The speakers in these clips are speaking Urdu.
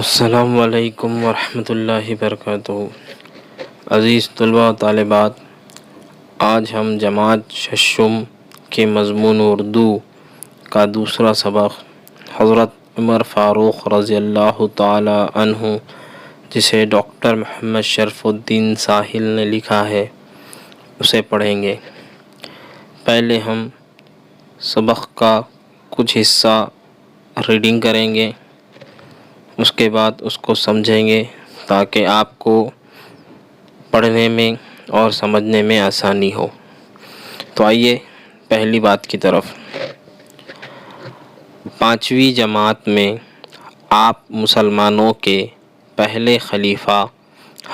السلام علیکم ورحمۃ اللہ وبرکاتہ۔ عزیز طلباء و طالبات، آج ہم جماعت ششم کے مضمون اردو کا دوسرا سبق حضرت عمر فاروق رضی اللہ تعالی عنہ، جسے ڈاکٹر محمد شرف الدین ساحل نے لکھا ہے، اسے پڑھیں گے۔ پہلے ہم سبق کا کچھ حصہ ریڈنگ کریں گے، اس کے بعد اس کو سمجھیں گے تاکہ آپ کو پڑھنے میں اور سمجھنے میں آسانی ہو۔ تو آئیے پہلی بات کی طرف۔ 5ویں جماعت میں آپ مسلمانوں کے پہلے خلیفہ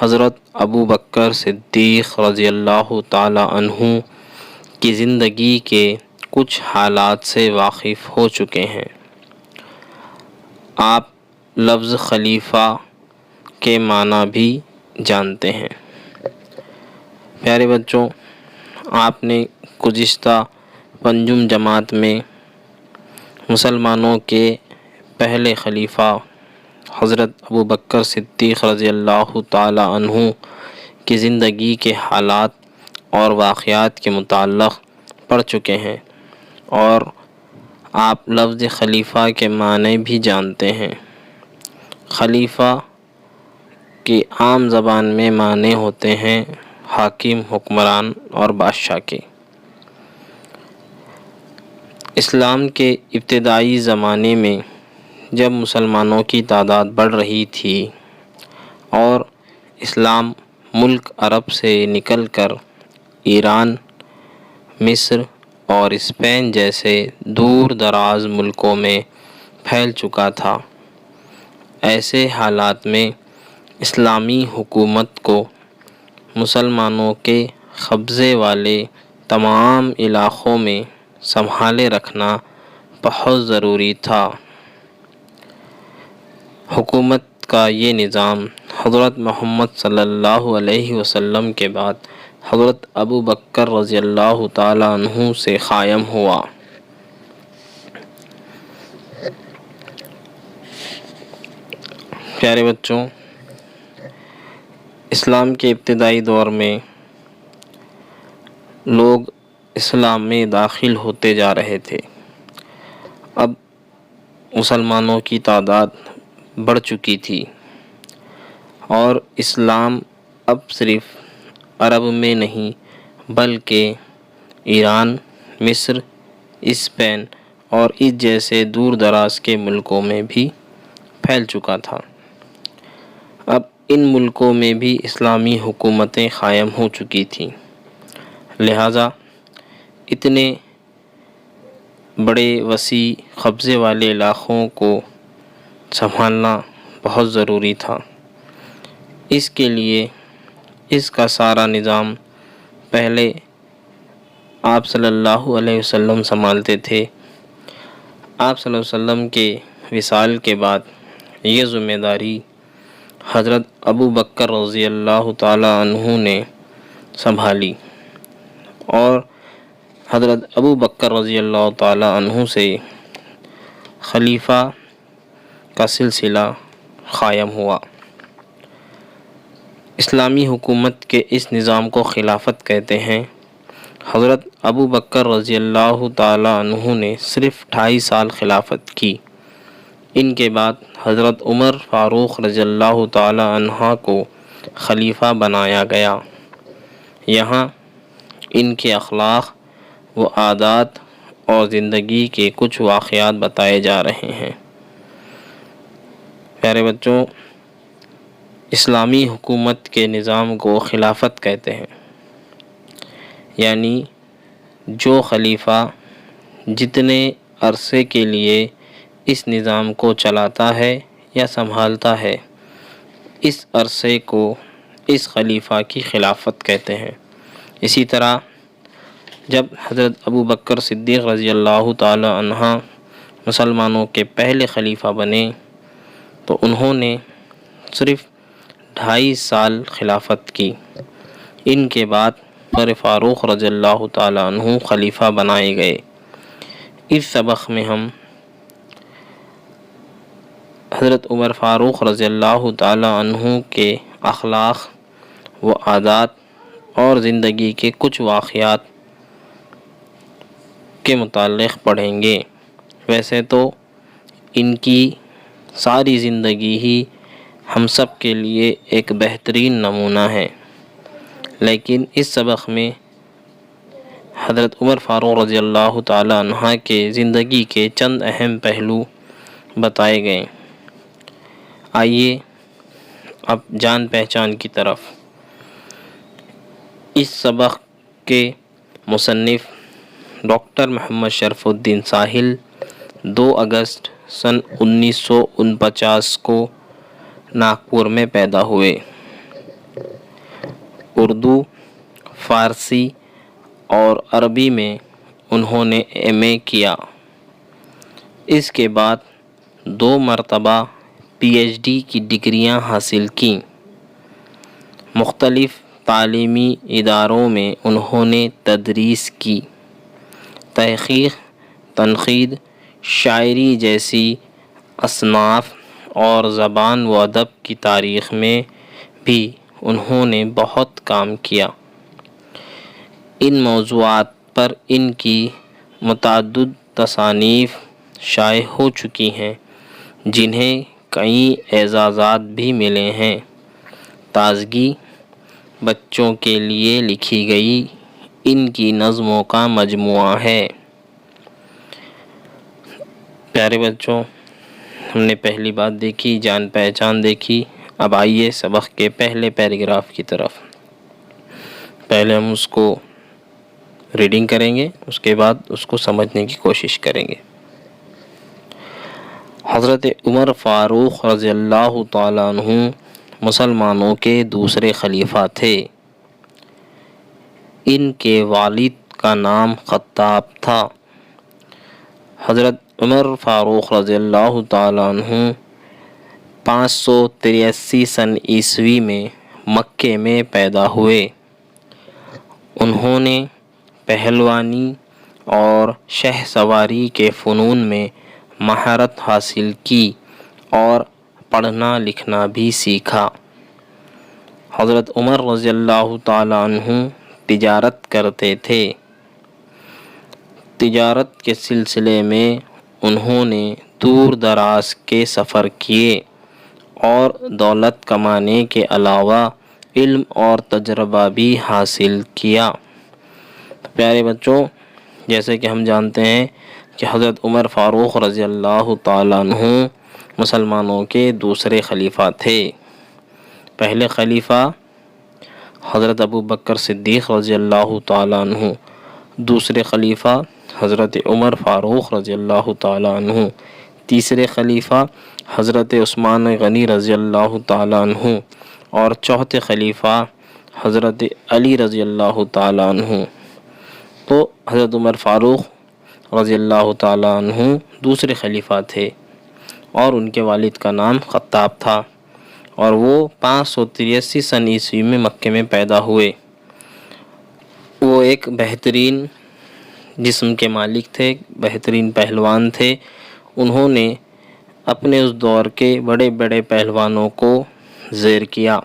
حضرت ابو بکر صدیق رضی اللہ تعالی عنہ کی زندگی کے کچھ حالات سے واقف ہو چکے ہیں۔ آپ لفظ خلیفہ کے معنی بھی جانتے ہیں۔ پیارے بچوں، آپ نے گزشتہ 5 جماعت میں مسلمانوں کے پہلے خلیفہ حضرت ابو بکر صدیق رضی اللہ تعالی عنہ کی زندگی کے حالات اور واقعات کے متعلق پڑھ چکے ہیں، اور آپ لفظ خلیفہ کے معنی بھی جانتے ہیں۔ خلیفہ کے عام زبان میں معنی ہوتے ہیں حاکم، حکمران اور بادشاہ کے۔ اسلام کے ابتدائی زمانے میں جب مسلمانوں کی تعداد بڑھ رہی تھی اور اسلام ملک عرب سے نکل کر ایران، مصر اور اسپین جیسے دور دراز ملکوں میں پھیل چکا تھا، ایسے حالات میں اسلامی حکومت کو مسلمانوں کے قبضے والے تمام علاقوں میں سنبھالے رکھنا بہت ضروری تھا۔ حکومت کا یہ نظام حضرت محمد صلی اللہ علیہ وسلم کے بعد حضرت ابو بکر رضی اللہ تعالی عنہ سے قائم ہوا۔ پیارے بچوں، اسلام کے ابتدائی دور میں لوگ اسلام میں داخل ہوتے جا رہے تھے۔ اب مسلمانوں کی تعداد بڑھ چکی تھی اور اسلام اب صرف عرب میں نہیں بلکہ ایران، مصر، اسپین اور اس جیسے دور دراز کے ملکوں میں بھی پھیل چکا تھا۔ اب ان ملکوں میں بھی اسلامی حکومتیں قائم ہو چکی تھیں، لہٰذا اتنے بڑے وسیع قبضے والے علاقوں کو سنبھالنا بہت ضروری تھا۔ اس کے لیے اس کا سارا نظام پہلے آپ صلی اللہ علیہ وسلم سنبھالتے تھے۔ آپ صلی اللہ علیہ وسلم کے وصال کے بعد یہ ذمہ داری حضرت ابو بکر رضی اللہ تعالی عنہ نے سنبھالی، اور حضرت ابو بکر رضی اللہ تعالی عنہ سے خلیفہ کا سلسلہ قائم ہوا۔ اسلامی حکومت کے اس نظام کو خلافت کہتے ہیں۔ حضرت ابو بکر رضی اللہ تعالی عنہ نے صرف 2.5 سال خلافت کی۔ ان کے بعد حضرت عمر فاروق رضی اللہ تعالی عنہ کو خلیفہ بنایا گیا۔ یہاں ان کے اخلاق و عادات اور زندگی کے کچھ واقعات بتائے جا رہے ہیں۔ پیارے بچوں، اسلامی حکومت کے نظام کو خلافت کہتے ہیں، یعنی جو خلیفہ جتنے عرصے کے لیے اس نظام کو چلاتا ہے یا سنبھالتا ہے، اس عرصے کو اس خلیفہ کی خلافت کہتے ہیں۔ اسی طرح جب حضرت ابو بکر صدیق رضی اللہ تعالی عنہ مسلمانوں کے پہلے خلیفہ بنے تو انہوں نے صرف 2.5 سال خلافت کی۔ ان کے بعد عمر فاروق رضی اللہ تعالی عنہ خلیفہ بنائے گئے۔ اس سبق میں ہم حضرت عمر فاروق رضی اللہ تعالیٰ عنہ کے اخلاق و عادات اور زندگی کے کچھ واقعات کے متعلق پڑھیں گے۔ ویسے تو ان کی ساری زندگی ہی ہم سب کے لیے ایک بہترین نمونہ ہے، لیکن اس سبق میں حضرت عمر فاروق رضی اللہ تعالیٰ عنہ کے زندگی کے چند اہم پہلو بتائے گئے۔ آئیے اب جان پہچان کی طرف۔ اس سبق کے مصنف ڈاکٹر محمد شرف الدین ساحل 2 اگست سن 1949 کو ناگپور میں پیدا ہوئے۔ اردو، فارسی اور عربی میں انہوں نے ایم اے کیا۔ اس کے بعد 2 مرتبہ پی ایچ ڈی کی ڈگریاں حاصل کیں۔ مختلف تعلیمی اداروں میں انہوں نے تدریس کی۔ تحقیق، تنقید، شاعری جیسی اصناف اور زبان و ادب کی تاریخ میں بھی انہوں نے بہت کام کیا۔ ان موضوعات پر ان کی متعدد تصانیف شائع ہو چکی ہیں، جنہیں کئی اعزازات بھی ملے ہیں۔ تازگی بچوں کے لیے لکھی گئی ان کی نظموں کا مجموعہ ہے۔ پیارے بچوں، ہم نے پہلی بات دیکھی، جان پہچان دیکھی۔ اب آئیے سبق کے پہلے پیراگراف کی طرف۔ پہلے ہم اس کو ریڈنگ کریں گے، اس کے بعد اس کو سمجھنے کی کوشش کریں گے۔ حضرت عمر فاروق رضی اللہ تعالیٰ عنہ مسلمانوں کے دوسرے خلیفہ تھے۔ ان کے والد کا نام خطاب تھا۔ حضرت عمر فاروق رضی اللہ تعالیٰ عنہ 583 سن عیسوی میں مکے میں پیدا ہوئے۔ انہوں نے پہلوانی اور شہ سواری کے فنون میں مہارت حاصل کی اور پڑھنا لکھنا بھی سیکھا۔ حضرت عمر رضی اللہ تعالیٰ عنہ تجارت کرتے تھے۔ تجارت کے سلسلے میں انہوں نے دور دراز کے سفر کیے اور دولت کمانے کے علاوہ علم اور تجربہ بھی حاصل کیا۔ پیارے بچوں، جیسے کہ ہم جانتے ہیں کہ حضرت عمر فاروق رضی اللہ تعالیٰ عنہ مسلمانوں کے دوسرے خلیفہ تھے۔ پہلے خلیفہ حضرت ابو بکر صدیق رضی اللہ تعالیٰ عنہ، دوسرے خلیفہ حضرت عمر فاروق رضی اللہ تعالیٰ عنہ، تیسرے خلیفہ حضرت عثمان غنی رضی اللہ تعالیٰ عنہ اور چوتھے خلیفہ حضرت علی رضی اللہ تعالیٰ عنہ۔ تو حضرت عمر فاروق رضی اللہ تعالیٰ عنہ دوسرے خلیفہ تھے اور ان کے والد کا نام خطاب تھا، اور وہ 583 سن عیسوی میں مکے میں پیدا ہوئے۔ وہ ایک بہترین جسم کے مالک تھے، بہترین پہلوان تھے۔ انہوں نے اپنے اس دور کے بڑے بڑے پہلوانوں کو زیر کیا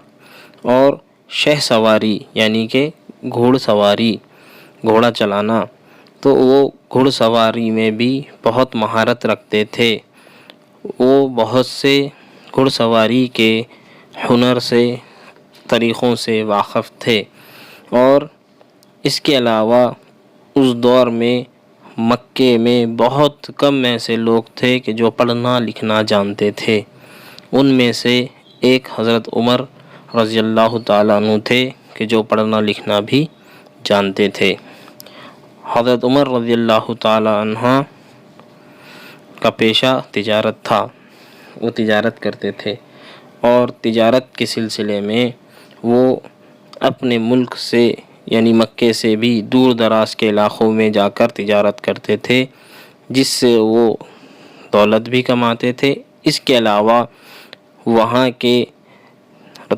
اور شہ سواری یعنی کہ گھوڑ سواری، گھوڑا چلانا، تو وہ گھوڑ سواری میں بھی بہت مہارت رکھتے تھے۔ وہ بہت سے گھوڑ سواری کے ہنر سے، طریقوں سے واقف تھے، اور اس کے علاوہ اس دور میں مکے میں بہت کم ایسے لوگ تھے کہ جو پڑھنا لکھنا جانتے تھے۔ ان میں سے ایک حضرت عمر رضی اللہ تعالیٰ عنہ تھے کہ جو پڑھنا لکھنا بھی جانتے تھے۔ حضرت عمر رضی اللہ تعالیٰ عنہ کا پیشہ تجارت تھا، وہ تجارت کرتے تھے، اور تجارت کے سلسلے میں وہ اپنے ملک سے یعنی مکے سے بھی دور دراز کے علاقوں میں جا کر تجارت کرتے تھے، جس سے وہ دولت بھی کماتے تھے۔ اس کے علاوہ وہاں کے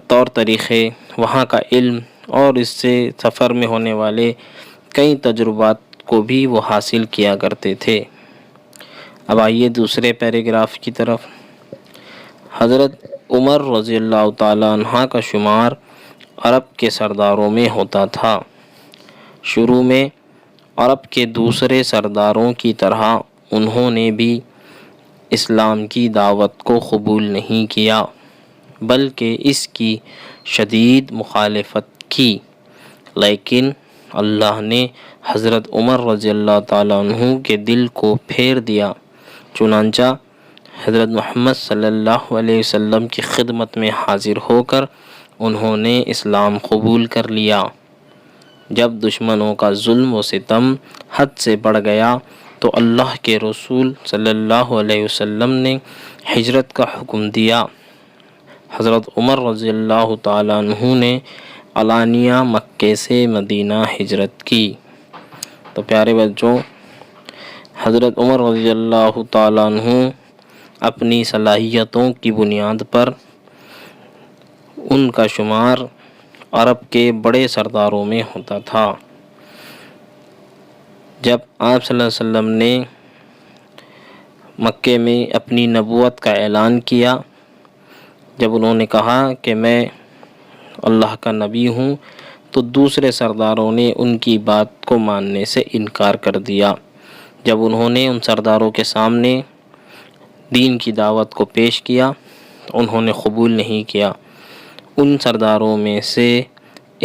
طور طریقے، وہاں کا علم اور اس سے سفر میں ہونے والے کئی تجربات کو بھی وہ حاصل کیا کرتے تھے۔ اب آئیے دوسرے پیراگراف کی طرف۔ حضرت عمر رضی اللہ تعالیٰ عنہ کا شمار عرب کے سرداروں میں ہوتا تھا۔ شروع میں عرب کے دوسرے سرداروں کی طرح انہوں نے بھی اسلام کی دعوت کو قبول نہیں کیا، بلکہ اس کی شدید مخالفت کی، لیکن اللہ نے حضرت عمر رضی اللہ تعالیٰ عنہ کے دل کو پھیر دیا، چنانچہ حضرت محمد صلی اللہ علیہ وسلم کی خدمت میں حاضر ہو کر انہوں نے اسلام قبول کر لیا۔ جب دشمنوں کا ظلم و ستم حد سے بڑھ گیا تو اللہ کے رسول صلی اللہ علیہ وسلم نے ہجرت کا حکم دیا۔ حضرت عمر رضی اللہ تعالیٰ عنہ نے علانیہ مکے سے مدینہ ہجرت کی۔ تو پیارے بچوں، حضرت عمر رضی اللہ تعالیٰ عنہ اپنی صلاحیتوں کی بنیاد پر ان کا شمار عرب کے بڑے سرداروں میں ہوتا تھا۔ جب آپ صلی اللہ علیہ وسلم نے مکے میں اپنی نبوت کا اعلان کیا، جب انہوں نے کہا کہ میں اللہ کا نبی ہوں، تو دوسرے سرداروں نے ان کی بات کو ماننے سے انکار کر دیا۔ جب انہوں نے ان سرداروں کے سامنے دین کی دعوت کو پیش کیا تو انہوں نے قبول نہیں کیا۔ ان سرداروں میں سے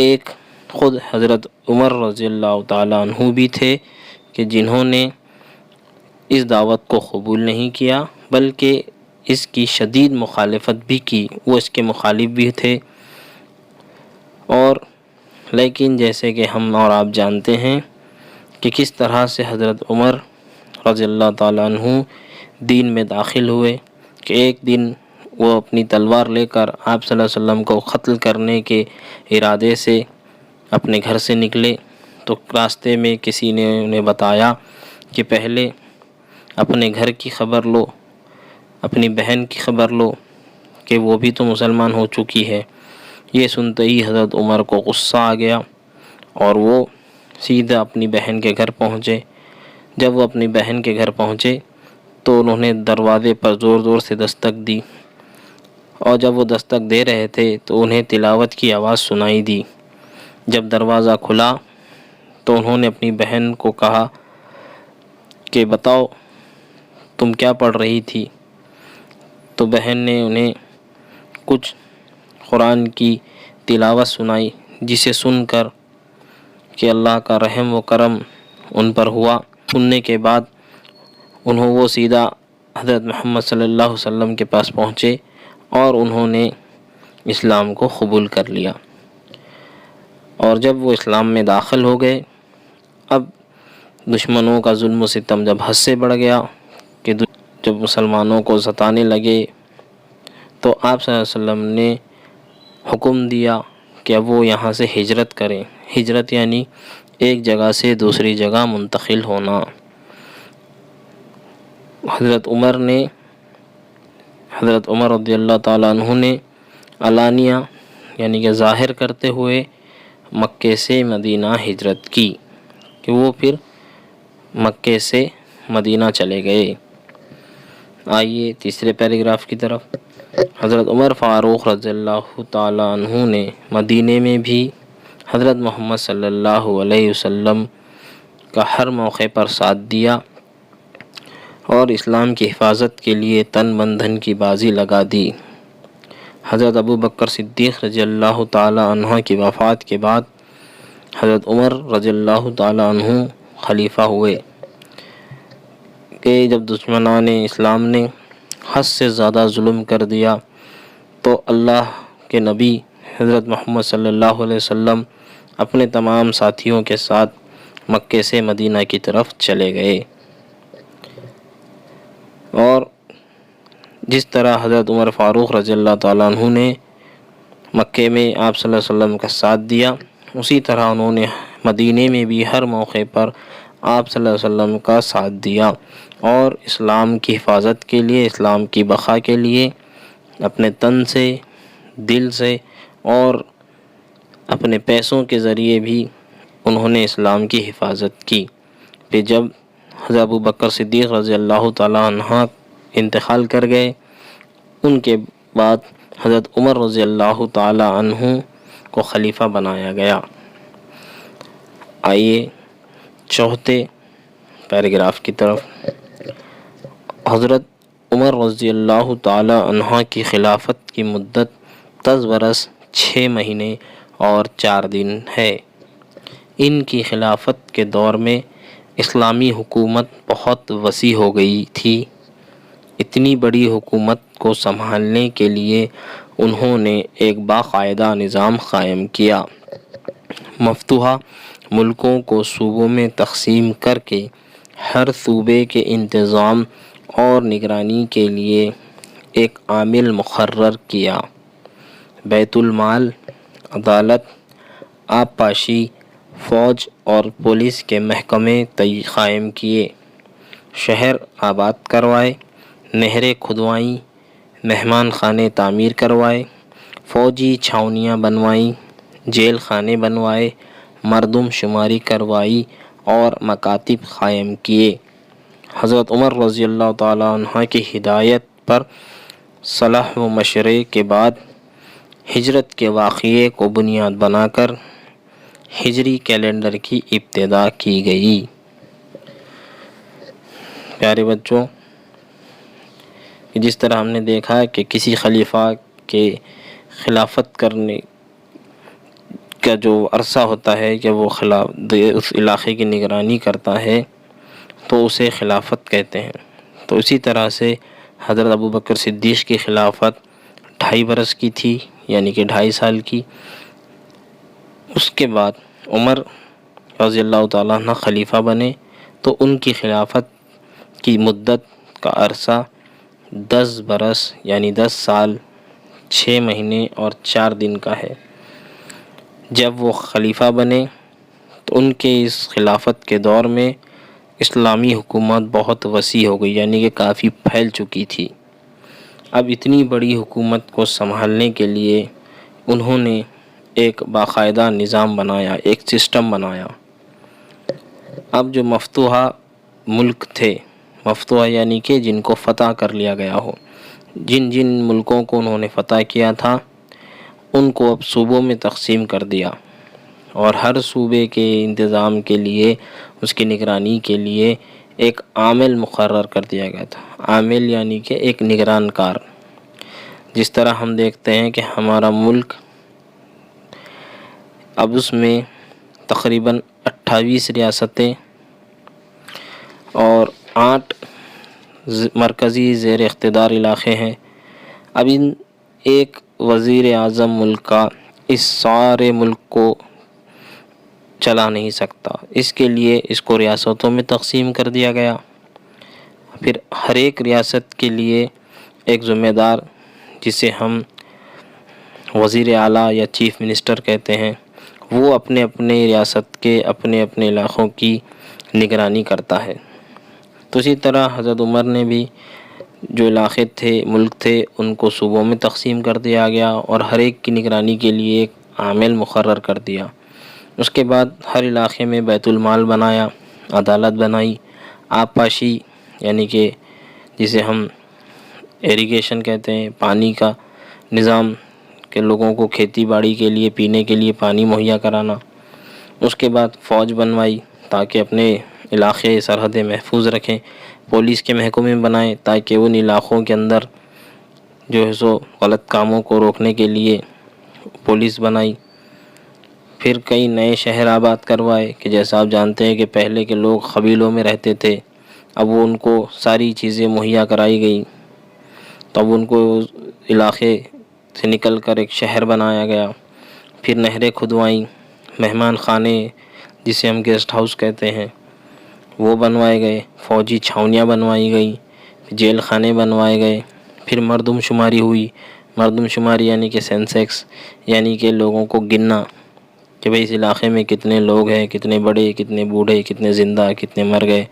ایک خود حضرت عمر رضی اللہ تعالیٰ عنہ بھی تھے کہ جنہوں نے اس دعوت کو قبول نہیں کیا، بلکہ اس کی شدید مخالفت بھی کی، وہ اس کے مخالف بھی تھے۔ اور لیکن جیسے کہ ہم اور آپ جانتے ہیں کہ کس طرح سے حضرت عمر رضی اللہ تعالیٰ عنہ دین میں داخل ہوئے، کہ ایک دن وہ اپنی تلوار لے کر آپ صلی اللہ علیہ وسلم کو قتل کرنے کے ارادے سے اپنے گھر سے نکلے، تو راستے میں کسی نے انہیں بتایا کہ پہلے اپنے گھر کی خبر لو، اپنی بہن کی خبر لو کہ وہ بھی تو مسلمان ہو چکی ہے۔ یہ سنتے ہی حضرت عمر کو غصہ آ گیا اور وہ سیدھا اپنی بہن کے گھر پہنچے۔ جب وہ اپنی بہن کے گھر پہنچے تو انہوں نے دروازے پر زور زور سے دستک دی، اور جب وہ دستک دے رہے تھے تو انہیں تلاوت کی آواز سنائی دی۔ جب دروازہ کھلا تو انہوں نے اپنی بہن کو کہا کہ بتاؤ تم کیا پڑھ رہی تھی؟ تو بہن نے انہیں کچھ قرآن کی تلاوت سنائی، جسے سن کر کہ اللہ کا رحم و کرم ان پر ہوا۔ سننے کے بعد وہ سیدھا حضرت محمد صلی اللہ علیہ وسلم کے پاس پہنچے اور انہوں نے اسلام کو قبول کر لیا۔ اور جب وہ اسلام میں داخل ہو گئے، اب دشمنوں کا ظلم و ستم جب حد سے بڑھ گیا کہ جب مسلمانوں کو ستانے لگے، تو آپ صلی اللہ علیہ وسلم نے حکم دیا کہ اب وہ یہاں سے ہجرت کریں۔ ہجرت یعنی ایک جگہ سے دوسری جگہ منتقل ہونا۔ حضرت عمر رضی اللہ تعالیٰ عنہ نے علانیہ یعنی کہ ظاہر کرتے ہوئے مکے سے مدینہ ہجرت کی، کہ وہ پھر مکے سے مدینہ چلے گئے۔ آئیے تیسرے پیراگراف کی طرف۔ حضرت عمر فاروق رضی اللہ تعالیٰ عنہ نے مدینے میں بھی حضرت محمد صلی اللہ علیہ وسلم کا ہر موقع پر ساتھ دیا اور اسلام کی حفاظت کے لیے تن من دھن کی بازی لگا دی۔ حضرت ابو بکر صدیق رضی اللہ تعالیٰ عنہ کی وفات کے بعد حضرت عمر رضی اللہ تعالیٰ عنہ خلیفہ ہوئے، کہ جب دشمنان اسلام نے حد سے زیادہ ظلم کر دیا تو اللہ کے نبی حضرت محمد صلی اللہ علیہ وسلم اپنے تمام ساتھیوں کے ساتھ مکے سے مدینہ کی طرف چلے گئے۔ اور جس طرح حضرت عمر فاروق رضی اللہ تعالیٰ عنہ نے مکے میں آپ صلی اللہ علیہ وسلم کا ساتھ دیا، اسی طرح انہوں نے مدینے میں بھی ہر موقع پر آپ صلی اللہ علیہ وسلم کا ساتھ دیا اور اسلام کی حفاظت کے لیے، اسلام کی بقا کے لیے اپنے تن سے، دل سے اور اپنے پیسوں کے ذریعے بھی انہوں نے اسلام کی حفاظت کی۔ پھر جب حضرت ابو بکر صدیق رضی اللہ تعالیٰ عنہ انتقال کر گئے، ان کے بعد حضرت عمر رضی اللہ تعالی عنہ کو خلیفہ بنایا گیا۔ آئیے چوتھے پیراگراف کی طرف۔ حضرت عمر رضی اللہ تعالی عنہ کی خلافت کی مدت 10 برس 6 مہینے اور 4 دن ہے۔ ان کی خلافت کے دور میں اسلامی حکومت بہت وسیع ہو گئی تھی۔ اتنی بڑی حکومت کو سنبھالنے کے لیے انہوں نے ایک باقاعدہ نظام قائم کیا۔ مفتوحہ ملکوں کو صوبوں میں تقسیم کر کے ہر صوبے کے انتظام اور نگرانی کے لیے ایک عامل مقرر کیا۔ بیت المال، عدالت، آبپاشی، فوج اور پولیس کے محکمے قائم کیے۔ شہر آباد کروائے، نہریں کھدوائیں، مہمان خانے تعمیر کروائے، فوجی چھاؤنیاں بنوائیں، جیل خانے بنوائے، مردم شماری کروائی اور مکاتب قائم کیے۔ حضرت عمر رضی اللہ تعالیٰ عنہ کی ہدایت پر صلاح و مشورے کے بعد ہجرت کے واقعے کو بنیاد بنا کر ہجری کیلنڈر کی ابتدا کی گئی۔ پیارے بچوں، جس طرح ہم نے دیکھا کہ کسی خلیفہ کے خلافت کرنے کا جو عرصہ ہوتا ہے کہ وہ اس علاقے کی نگرانی کرتا ہے تو اسے خلافت کہتے ہیں۔ تو اسی طرح سے حضرت ابوبکر صدیق کی خلافت 2.5 برس کی تھی، یعنی کہ 2.5 سال کی۔ اس کے بعد عمر رضی اللہ تعالیٰ عنہ خلیفہ بنے تو ان کی خلافت کی مدت کا عرصہ 10 برس یعنی 10 سال 6 مہینے اور 4 دن کا ہے۔ جب وہ خلیفہ بنے تو ان کے اس خلافت کے دور میں اسلامی حکومت بہت وسیع ہو گئی، یعنی کہ کافی پھیل چکی تھی۔ اب اتنی بڑی حکومت کو سنبھالنے کے لیے انہوں نے ایک باقاعدہ نظام بنایا، ایک سسٹم بنایا۔ اب جو مفتوحہ ملک تھے، مفتوحہ یعنی کہ جن کو فتح کر لیا گیا ہو، جن جن ملکوں کو انہوں نے فتح کیا تھا ان کو اب صوبوں میں تقسیم کر دیا، اور ہر صوبے کے انتظام کے لیے، اس کی نگرانی کے لیے ایک عامل مقرر کر دیا گیا تھا۔ عامل یعنی کہ ایک نگران کار۔ جس طرح ہم دیکھتے ہیں کہ ہمارا ملک اب اس میں تقریباً 28 ریاستیں اور 8 مرکزی زیر اقتدار علاقے ہیں۔ اب ان ایک وزیر اعظم ملک کا اس سارے ملک کو چلا نہیں سکتا، اس کے لیے اس کو ریاستوں میں تقسیم کر دیا گیا۔ پھر ہر ایک ریاست کے لیے ایک ذمہ دار، جسے ہم وزیر اعلیٰ یا چیف منسٹر کہتے ہیں، وہ اپنے اپنے ریاست کے اپنے اپنے علاقوں کی نگرانی کرتا ہے۔ تو اسی طرح حضرت عمر نے بھی جو علاقے تھے، ملک تھے، ان کو صوبوں میں تقسیم کر دیا گیا اور ہر ایک کی نگرانی کے لیے ایک عامل مقرر کر دیا۔ اس کے بعد ہر علاقے میں بیت المال بنایا، عدالت بنائی، آبپاشی یعنی کہ جسے ہم ایریگیشن کہتے ہیں، پانی کا نظام کہ لوگوں کو کھیتی باڑی کے لیے، پینے کے لیے پانی مہیا کرانا۔ اس کے بعد فوج بنوائی تاکہ اپنے علاقے سرحدیں محفوظ رکھیں، پولیس کے محکمے بنائے تاکہ ان علاقوں کے اندر جو ہے سو غلط کاموں کو روکنے کے لیے پولیس بنائی۔ پھر کئی نئے شہر آباد کروائے کہ جیسا آپ جانتے ہیں کہ پہلے کے لوگ قبیلوں میں رہتے تھے، اب وہ ان کو ساری چیزیں مہیا کرائی گئی، تب ان کو علاقے سے نکل کر ایک شہر بنایا گیا۔ پھر نہریں کھدوائیں، مہمان خانے جسے ہم گیسٹ ہاؤس کہتے ہیں وہ بنوائے گئے، فوجی چھاؤنیاں بنوائی گئی، جیل خانے بنوائے گئے۔ پھر مردم شماری ہوئی، مردم شماری یعنی کہ سینسیکس، یعنی کہ لوگوں کو گننا کہ بھئی اس علاقے میں کتنے لوگ ہیں، کتنے بڑے، کتنے بوڑھے، کتنے زندہ، کتنے مر گئے۔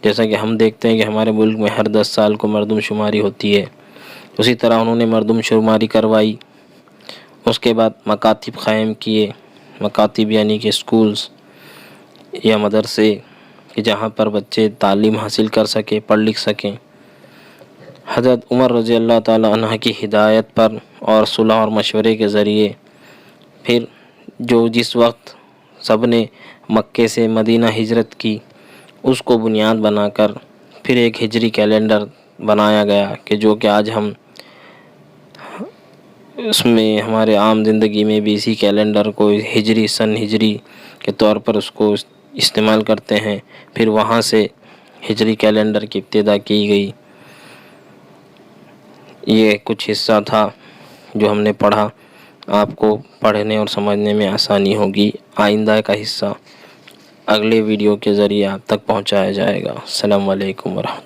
جیسا کہ ہم دیکھتے ہیں کہ ہمارے ملک میں ہر 10 سال کو مردم شماری ہوتی ہے، اسی طرح انہوں نے مردم شماری کروائی۔ اس کے بعد مکاتب قائم کیے، مکاتب یعنی کہ سکولز یا مدرسے کہ جہاں پر بچے تعلیم حاصل کر سکیں، پڑھ لکھ سکیں۔ حضرت عمر رضی اللہ تعالیٰ عنہ کی ہدایت پر اور صلح اور مشورے کے ذریعے پھر جس وقت سب نے مکے سے مدینہ ہجرت کی، اس کو بنیاد بنا کر پھر ایک ہجری کیلنڈر بنایا گیا کہ جو کہ آج ہم اس میں ہمارے عام زندگی میں بھی اسی کیلنڈر کو سن ہجری کے طور پر اس کو استعمال کرتے ہیں۔ پھر وہاں سے ہجری کیلنڈر کی ابتدا کی گئی۔ یہ کچھ حصہ تھا جو ہم نے پڑھا، آپ کو پڑھنے اور سمجھنے میں آسانی ہوگی۔ آئندہ کا حصہ اگلے ویڈیو کے ذریعے آپ تک پہنچایا جائے گا۔ السلام علیکم ورحمۃ اللہ۔